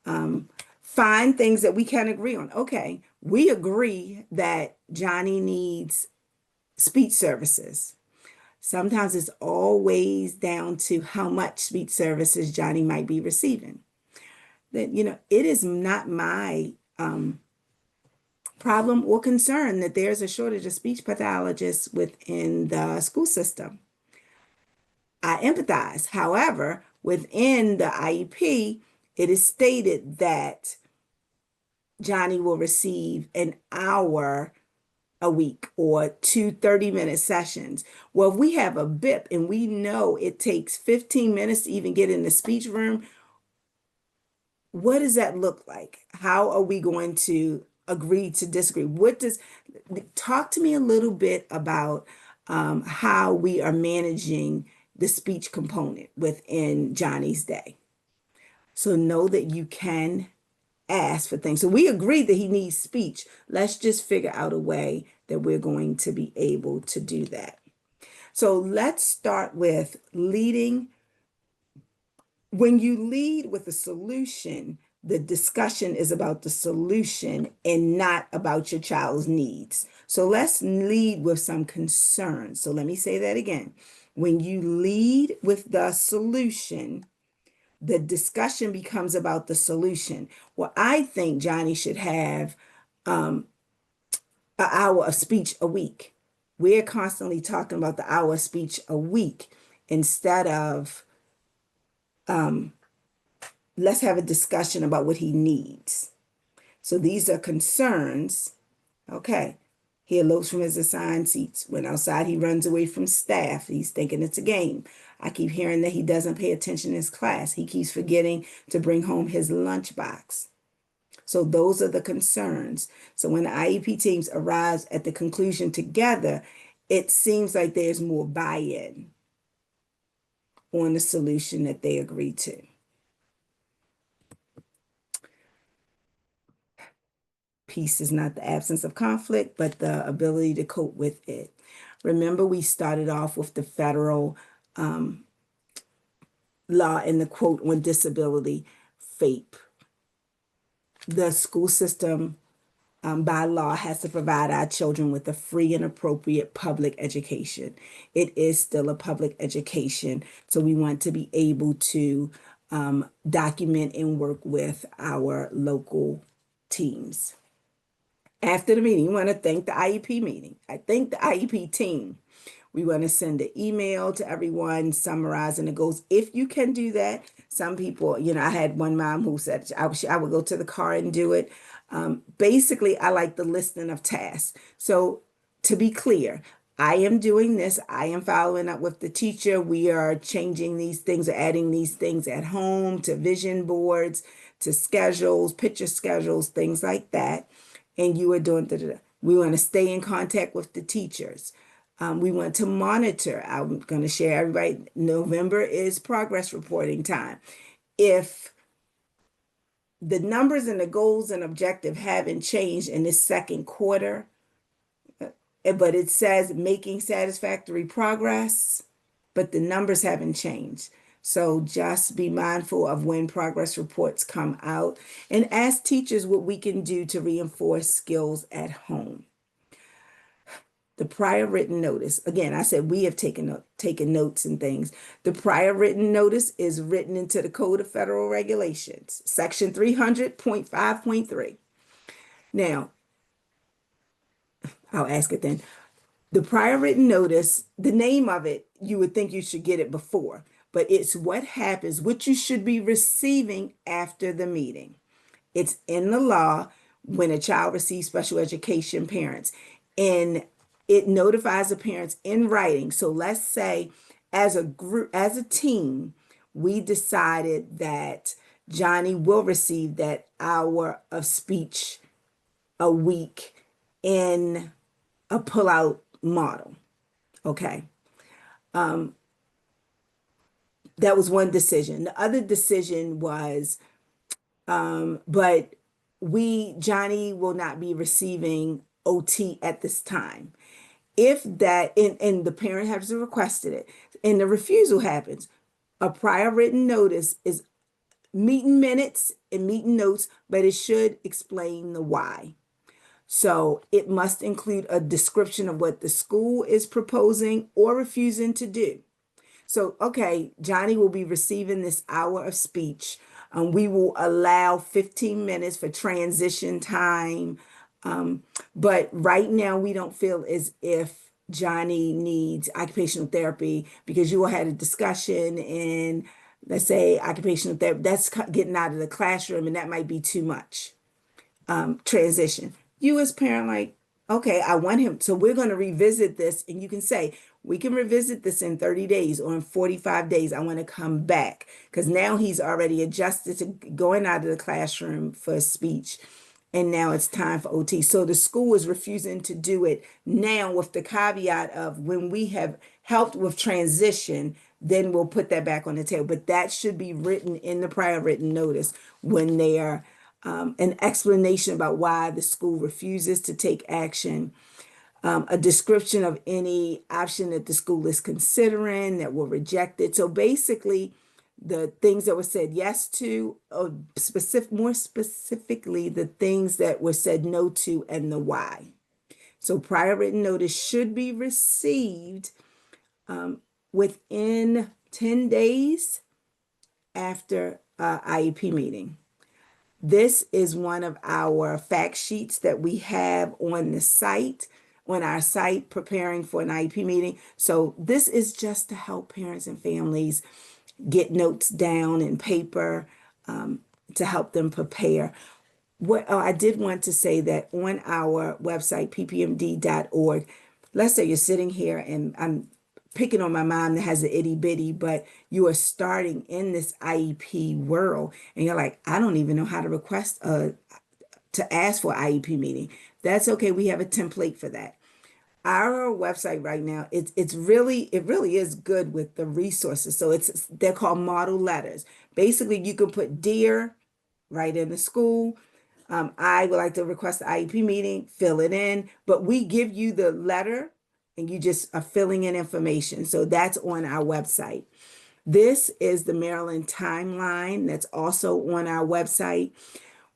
Find things that we can agree on. Okay, we agree that Johnny needs speech services. Sometimes it's always down to how much speech services Johnny might be receiving. That, it is not my problem or concern that there's a shortage of speech pathologists within the school system. I empathize. However, within the IEP, it is stated that Johnny will receive an hour a week or 2 30-minute sessions. Well, if we have a BIP and we know it takes 15 minutes to even get in the speech room, what does that look like? How are we going to agree to disagree? Talk to me a little bit about how we are managing the speech component within Johnny's day. So know that you can ask for things. So we agree that he needs speech. Let's just figure out a way that we're going to be able to do that. So let's start with leading. When you lead with a solution, the discussion is about the solution and not about your child's needs. So let's lead with some concerns. So let me say that again. When you lead with the solution, the discussion becomes about the solution. Well, I think Johnny should have an hour of speech a week. We're constantly talking about the hour of speech a week instead of let's have a discussion about what he needs. So these are concerns. Okay. He elopes from his assigned seats. When outside, he runs away from staff. He's thinking it's a game. I keep hearing that he doesn't pay attention in his class. He keeps forgetting to bring home his lunchbox. So those are the concerns. So when the IEP teams arrive at the conclusion together, it seems like there's more buy-in on the solution that they agree to. Peace is not the absence of conflict, but the ability to cope with it. Remember, we started off with the federal law and the quote on disability, FAPE. The school system by law has to provide our children with a free and appropriate public education. It is still a public education, so we want to be able to document and work with our local teams. After the meeting, we want to thank the IEP meeting. I thank the IEP team. We want to send an email to everyone summarizing the goals. If you can do that, some people, I had one mom who said I would go to the car and do it. Basically, I like the listing of tasks. So to be clear, I am doing this. I am following up with the teacher. We are changing these things or adding these things at home to vision boards, to schedules, picture schedules, things like that. And you are doing we want to stay in contact with the teachers. We want to monitor. I'm going to share everybody. November is progress reporting time. If the numbers and the goals and objective haven't changed in this second quarter, but it says making satisfactory progress, but the numbers haven't changed. So just be mindful of when progress reports come out and ask teachers what we can do to reinforce skills at home. The prior written notice, again, I said we have taken notes and things. The prior written notice is written into the Code of Federal Regulations, Section 300.5.3. Now, I'll ask it then. The prior written notice, the name of it, you would think you should get it before, but it's what happens, what you should be receiving after the meeting. It's in the law when a child receives special education parents, and it notifies the parents in writing. So let's say as a group, as a team, we decided that Johnny will receive that hour of speech a week in a pullout model. Okay. That was one decision. The other decision was, but Johnny will not be receiving OT at this time. If that, and the parent has requested it, and the refusal happens, a prior written notice is meeting minutes and meeting notes, but it should explain the why. So it must include a description of what the school is proposing or refusing to do. So, okay, Johnny will be receiving this hour of speech. We will allow 15 minutes for transition time. But right now, we don't feel as if Johnny needs occupational therapy because you will have a discussion in, let's say, occupational therapy. That's getting out of the classroom, and that might be too much. Transition. You as parent, like, okay, I want him. So we're going to revisit this. And you can say, we can revisit this in 30 days or in 45 days. I want to come back because now he's already adjusted to going out of the classroom for speech. And now it's time for OT. So the school is refusing to do it now with the caveat of when we have helped with transition, then we'll put that back on the table. But that should be written in the prior written notice when they are an explanation about why the school refuses to take action, a description of any option that the school is considering that will reject it. So basically, the things that were said yes to, or more specifically, the things that were said no to and the why. So prior written notice should be received within 10 days after IEP meeting. This is one of our fact sheets that we have on the site, on our site, preparing for an IEP meeting. So this is just to help parents and families get notes down in paper, to help them prepare. I did want to say that on our website, ppmd.org, let's say you're sitting here and I'm picking on my mom that has an itty bitty, but you are starting in this IEP world and you're like, I don't even know how to request to ask for IEP meeting. That's okay. We have a template for that. Our website right now, it really is good with the resources. So they're called model letters. Basically, you can put dear right in the school. I would like to request the IEP meeting, fill it in, but we give you the letter and you just are filling in information. So that's on our website. This is the Maryland timeline that's also on our website.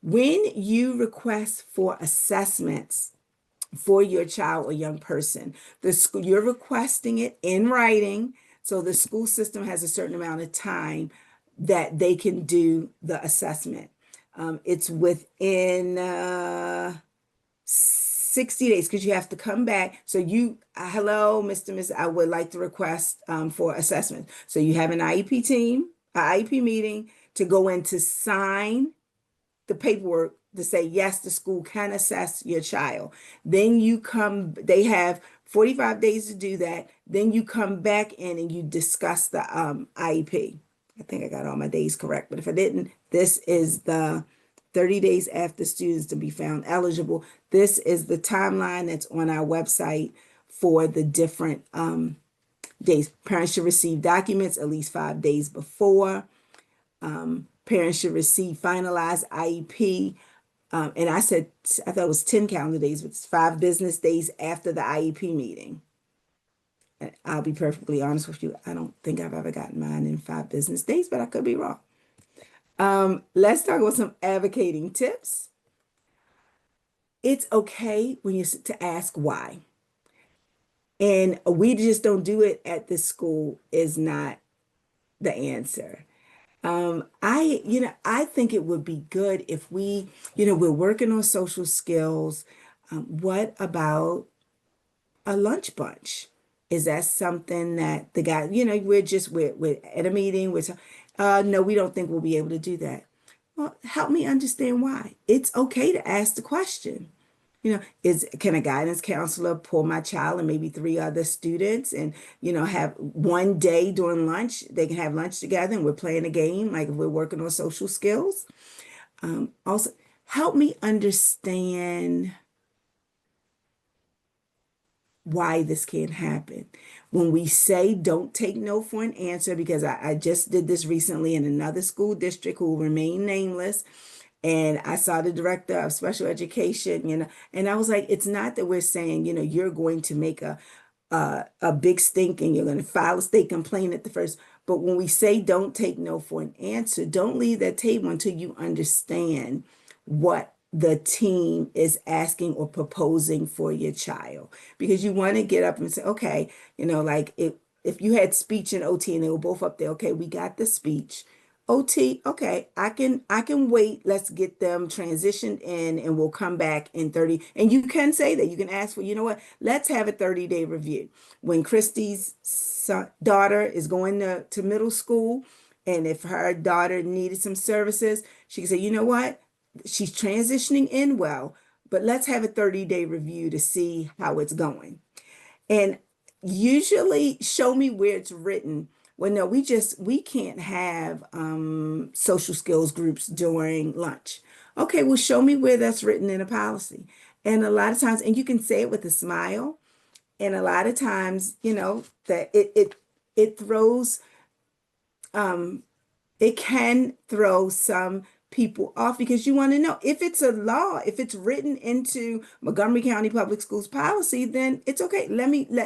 When you request for assessments for your child or young person, the school, you're requesting it in writing. So the school system has a certain amount of time that they can do the assessment. It's within 60 days because you have to come back. So hello, Mr. Miss, I would like to request for assessment. So you have an IEP team, an IEP meeting to go in to sign the paperwork to say, yes, the school can assess your child. Then they have 45 days to do that. Then you come back in and you discuss the IEP. I think I got all my days correct, but if I didn't, this is the 30 days after students to be found eligible. This is the timeline that's on our website for the different days. Parents should receive documents at least 5 days before. Parents should receive finalized IEP. And I thought it was 10 calendar days, but it's 5 business days after the IEP meeting. And I'll be perfectly honest with you. I don't think I've ever gotten mine in 5 business days, but I could be wrong. Let's talk about some advocating tips. It's okay when to ask why. And we just don't do it at this school is not the answer. I think it would be good if we're working on social skills. What about a lunch bunch? Is that something that the guy, we're at a meeting, no, we don't think we'll be able to do that. Well, help me understand why. It's okay to ask the question. Can a guidance counselor pull my child and maybe 3 other students and, have one day during lunch, they can have lunch together and we're playing a game, like if we're working on social skills. Also, help me understand why this can't happen. When we say don't take no for an answer, because I just did this recently in another school district who will remain nameless. And I saw the director of special education, and I was like, it's not that we're saying, you're going to make a big stink and you're going to file a state complaint at the first. But when we say don't take no for an answer, don't leave that table until you understand what the team is asking or proposing for your child. Because you want to get up and say, okay, like if you had speech and OT and they were both up there, okay, we got the speech. OT, okay, I can wait. Let's get them transitioned in and we'll come back in 30. And you can say that. You can ask for, let's have a 30-day review. When Christy's daughter is going to middle school, and if her daughter needed some services, she can say, you know what? She's transitioning in well, but let's have a 30-day review to see how it's going. And usually show me where it's written. Well, no, we can't have social skills groups during lunch. Okay, well, show me where that's written in a policy. And a lot of times, and you can say it with a smile. And a lot of times, that it throws, it can throw some people off because you want to know if it's a law, if it's written into Montgomery County Public Schools policy, then it's okay.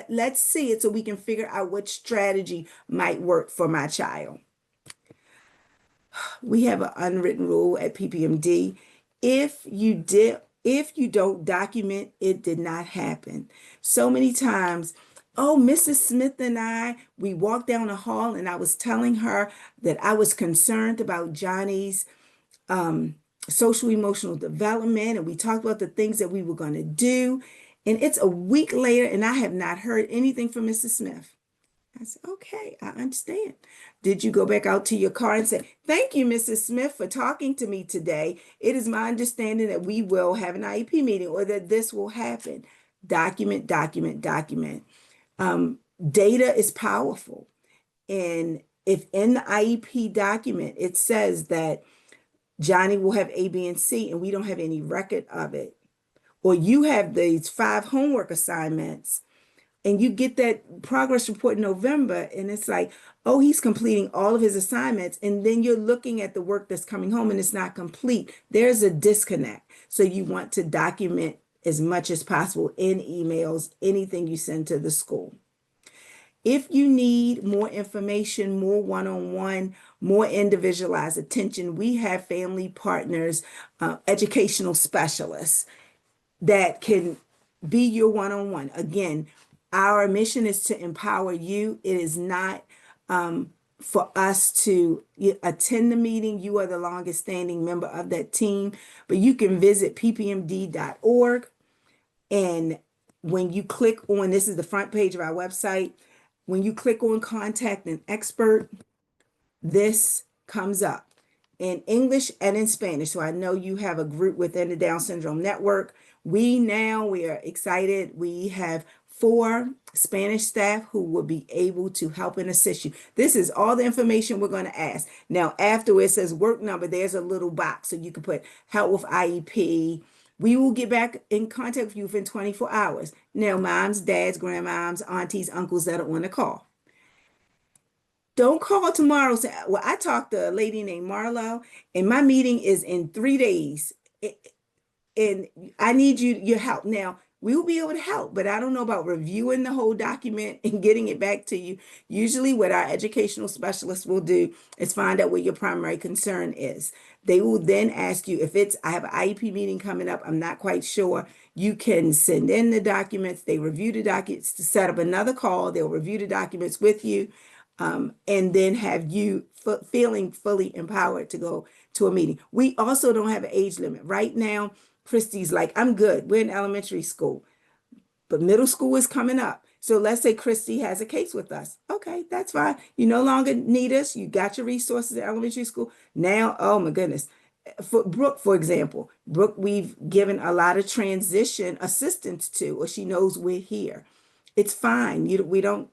Let's see it so we can figure out what strategy might work for my child. We have an unwritten rule at PPMD. If you don't document, it did not happen. So many times, oh, Mrs. Smith and we walked down the hall and I was telling her that I was concerned about Johnny's social emotional development, and we talked about the things that we were going to do. And it's a week later, and I have not heard anything from Mrs. Smith. I said, okay, I understand. Did you go back out to your car and say, thank you, Mrs. Smith, for talking to me today? It is my understanding that we will have an IEP meeting or that this will happen. Document, document, document. Data is powerful. And if in the IEP document, it says that Johnny will have A, B, and C, and we don't have any record of it, or you have these 5 homework assignments, and you get that progress report in November, and it's like, oh, he's completing all of his assignments, and then you're looking at the work that's coming home and it's not complete. There's a disconnect. So you want to document as much as possible in emails, anything you send to the school. If you need more information, more one-on-one, more individualized attention, we have family partners, educational specialists that can be your one-on-one. Again, our mission is to empower you. It is not for us to attend the meeting. You are the longest standing member of that team, but you can visit ppmd.org. And when you click on, this is the front page of our website, when you click on contact an expert, this comes up in English and in Spanish. So I know you have a group within the Down Syndrome Network. We are excited. We have 4 Spanish staff who will be able to help and assist you. This is all the information we're going to ask. Now, after it says work number, there's a little box so you can put help with IEP. We will get back in contact with you within 24 hours. Now, moms, dads, grandmoms, aunties, uncles that are on the call. Don't call tomorrow. Say, well, I talked to a lady named Marlo, and my meeting is in 3 days. And I need your help. Now, we will be able to help, but I don't know about reviewing the whole document and getting it back to you. Usually what our educational specialists will do is find out what your primary concern is. They will then ask you if I have an IEP meeting coming up, I'm not quite sure. You can send in the documents. They review the documents to set up another call. They'll review the documents with you, and then have you feeling fully empowered to go to a meeting. We also don't have an age limit. Right now, Christy's like, I'm good. We're in elementary school, but middle school is coming up. So let's say Christy has a case with us. Okay, that's fine. You no longer need us. You got your resources at elementary school. Now, oh my goodness. For Brooke, for example, Brooke, we've given a lot of transition assistance to, or she knows we're here. It's fine. We don't,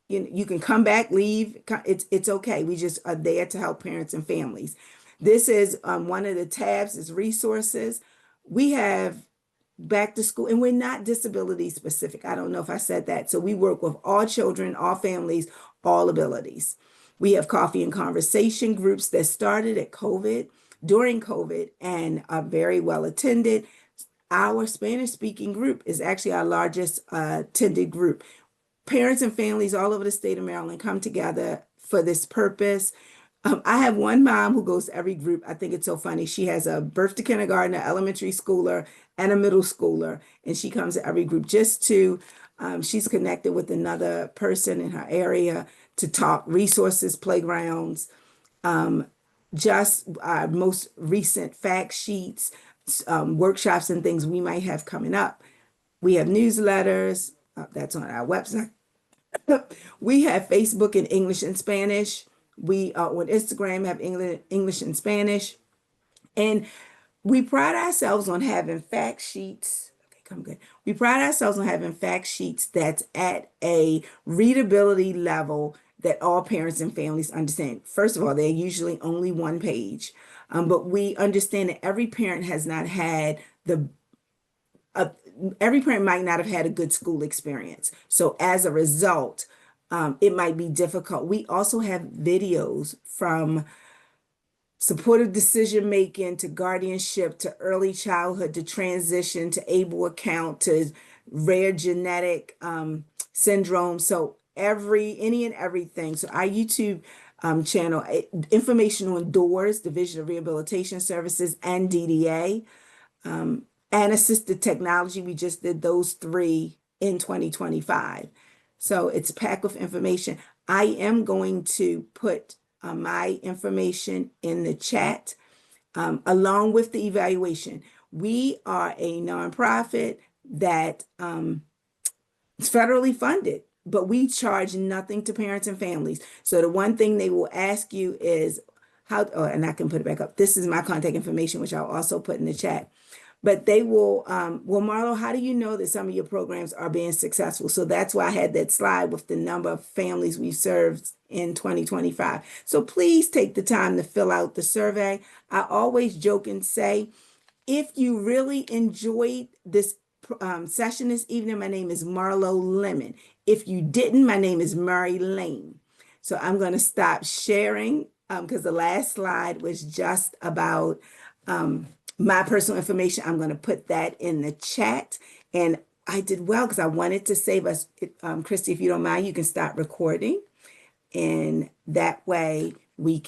you can come back, leave. It's okay. We just are there to help parents and families. This is one of the tabs is resources. We have back to school, and we're not disability specific. I don't know if I said that. So we work with all children, all families, all abilities. We have coffee and conversation groups that started at during COVID, and are very well attended. Our Spanish speaking group is actually our largest attended group. Parents and families all over the state of Maryland come together for this purpose. I have one mom who goes to every group. I think it's so funny. She has a birth to kindergarten, an elementary schooler, and a middle schooler, and she comes to every group she's connected with another person in her area to talk resources, playgrounds, just our most recent fact sheets, workshops and things we might have coming up. We have newsletters, that's on our website. We have Facebook in English and Spanish. We on Instagram have English and Spanish. And we pride ourselves on having fact sheets. Okay, come good. We pride ourselves on having fact sheets that's at a readability level that all parents and families understand. First of all, they're usually only 1 page. But we understand that every parent has not had every parent might not have had a good school experience. So as a result, it might be difficult. We also have videos from supportive decision making to guardianship to early childhood to transition to able account to rare genetic syndrome. So any and everything. So our YouTube channel, information on DOORS, Division of Rehabilitation Services, and DDA, and assisted technology. We just did those three in 2025. So it's a pack of information. I am going to put my information in the chat along with the evaluation. We are a nonprofit that is federally funded, but we charge nothing to parents and families. So the one thing they will ask you is how, oh, and I can put it back up. This is my contact information, which I'll also put in the chat. But they will, well, Marlo, how do you know that some of your programs are being successful? So that's why I had that slide with the number of families we served in 2025. So please take the time to fill out the survey. I always joke and say, if you really enjoyed this session this evening, my name is Marlo Lemon. If you didn't, my name is Mary Lane. So I'm going to stop sharing because the last slide was just about my personal information. I'm going to put that in the chat. And I did well because I wanted to save us. Christy, if you don't mind, you can start recording. And that way we can